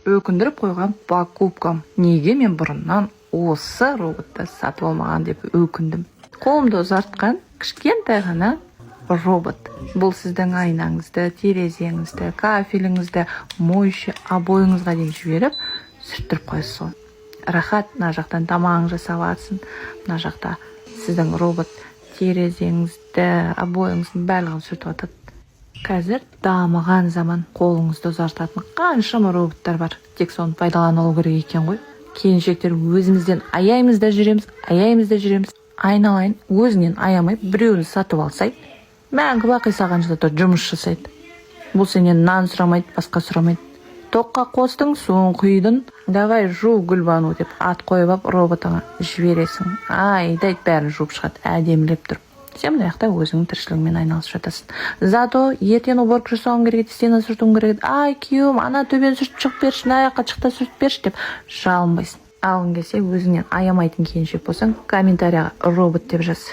өкіндіріп қойған покупкам. Неге мен бұрыннан осы роботты сатып алмаған деп өкіндім. Қолымды ұзартқан кішкентай ғана робот. Бұл сіздің айнаңызды, терезеңізді, кафеліңізді, мойшы, обойыңызға дейін жіберіп, сүрттіріп қойсын. Рахат, мына жақтан тамағың жасап аласың. Мына жақта сіздің робот терезеңізді, обойыңыздың барлығын сүртіп атады. Қазір дамыған заман, қолыңызды ұзартатын қаншама роботтар бар. Тек соны пайдалану керек екен ғой. Келіншектер өзімізден аяймыз да жүреміз. Айналайын, өзінен аямай біреуін сатып алсай, мәңгі бақи саған жылда жұмыс жасайды. Бұл сенен нан сұрамайды, басқа сұрамайды. Тоққа қостың, суын құйдың, давай жу Гүлбану деп ат қойып ап роботыңа жібересің. Айдайды, бәрін жуып шығады, әдемілеп тұрып. Сен мына жақта өзіңнің тіршілігімен айналысып жатасың. Зато ертең уборка жасауың керек еді, стена сүртуің керек еді. Ай, күйеуім, ана төбені сүртіп шығып берші, мына жаққа шықта сүртіп берші деп жалынбайсың. Алғың келсе өзіңнен аямайтын келіншек болсаң, комментарияға робот деп жаз.